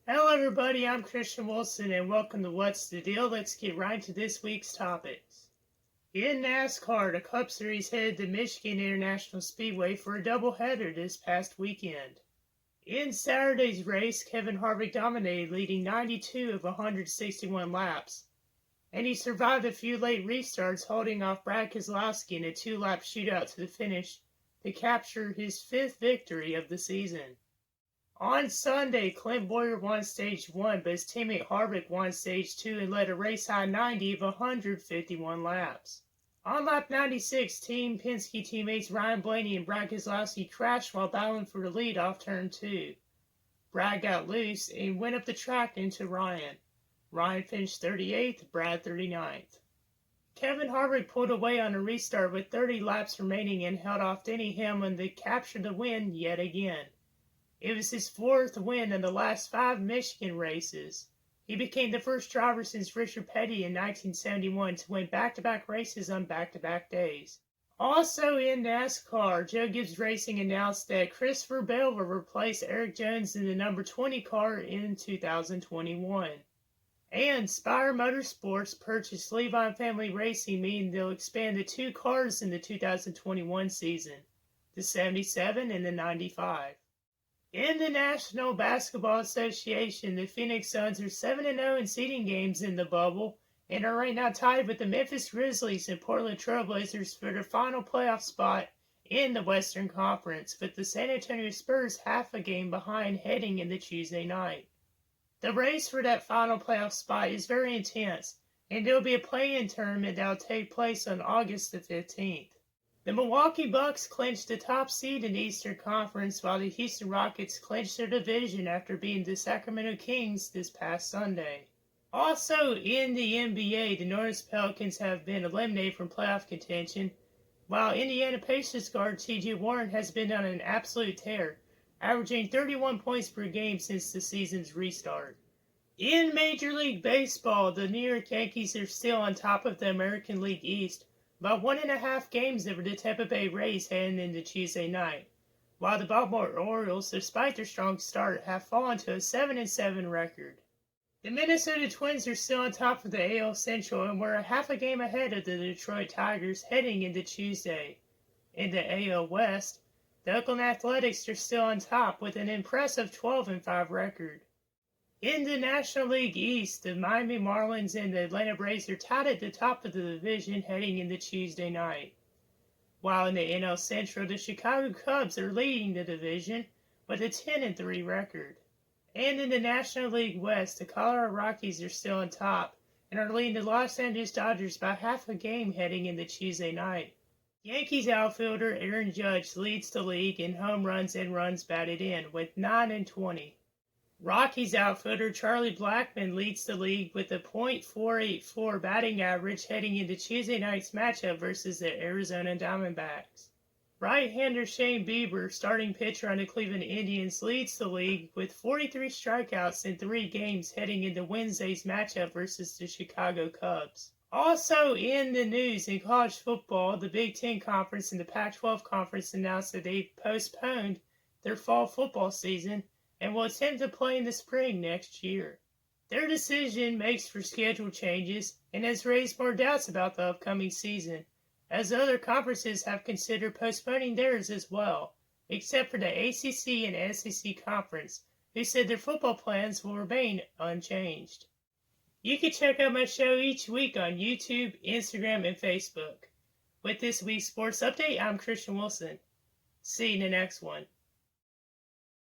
Hello everybody, I'm Christian Wilson and welcome to What's the Deal? Let's get right to this week's topics. In NASCAR, the Cup Series headed to Michigan International Speedway for a doubleheader this past weekend. In Saturday's race, Kevin Harvick dominated, leading 92 of 161 laps, and he survived a few late restarts, holding off Brad Keselowski in a two-lap shootout to the finish to capture his fifth victory of the season. On Sunday, Clint Bowyer won Stage 1, but his teammate Harvick won Stage 2 and led a race-high 90 of 151 laps. On lap 96, Team Penske teammates Ryan Blaney and Brad Keselowski crashed while battling for the lead off Turn 2. Brad got loose and went up the track into Ryan. Ryan finished 38th, Brad 39th. Kevin Harvick pulled away on a restart with 30 laps remaining and held off Denny Hamlin to capture the win yet again. It was his fourth win in the last 5 Michigan races. He became the first driver since Richard Petty in 1971 to win back-to-back races on back-to-back days. Also in NASCAR, Joe Gibbs Racing announced that Christopher Bell will replace Eric Jones in the number 20 car in 2021. And Spire Motorsports purchased Levine Family Racing, meaning they'll expand the 2 cars in the 2021 season, the 77 and the 95. In the National Basketball Association, the Phoenix Suns are 7-0 in seeding games in the bubble and are right now tied with the Memphis Grizzlies and Portland Trail Blazers for their final playoff spot in the Western Conference, with the San Antonio Spurs half a game behind heading into Tuesday night. The race for that final playoff spot is very intense, and there will be a play-in tournament that will take place on August the 15th. The Milwaukee Bucks clinched the top seed in the Eastern Conference, while the Houston Rockets clinched their division after beating the Sacramento Kings this past Sunday. Also in the NBA, the New Orleans Pelicans have been eliminated from playoff contention, while Indiana Pacers guard T.J. Warren has been on an absolute tear, averaging 31 points per game since the season's restart. In Major League Baseball, the New York Yankees are still on top of the American League East, about 1.5 games over the Tampa Bay Rays heading into Tuesday night, while the Baltimore Orioles, despite their strong start, have fallen to a 7-7 record. The Minnesota Twins are still on top of the AL Central and were a half a game ahead of the Detroit Tigers heading into Tuesday. In the AL West, the Oakland Athletics are still on top with an impressive 12-5 record. In the National League East, the Miami Marlins and the Atlanta Braves are tied at the top of the division heading into Tuesday night. While in the NL Central, the Chicago Cubs are leading the division with a 10-3 record. And in the National League West, the Colorado Rockies are still on top and are leading the Los Angeles Dodgers by half a game heading into Tuesday night. Yankees outfielder Aaron Judge leads the league in home runs and runs batted in with 9-20. Rockies outfielder Charlie Blackmon leads the league with a .484 batting average heading into Tuesday night's matchup versus the Arizona Diamondbacks. Right-hander Shane Bieber, starting pitcher on the Cleveland Indians, leads the league with 43 strikeouts in 3 games heading into Wednesday's matchup versus the Chicago Cubs. Also in the news in college football, the Big Ten Conference and the Pac-12 Conference announced that they postponed their fall football season and will attempt to play in the spring next year. Their decision makes for schedule changes and has raised more doubts about the upcoming season, as other conferences have considered postponing theirs as well, except for the ACC and SEC Conference, who said their football plans will remain unchanged. You can check out my show each week on YouTube, Instagram, and Facebook. With this week's sports update, I'm Christian Wilson. See you in the next one.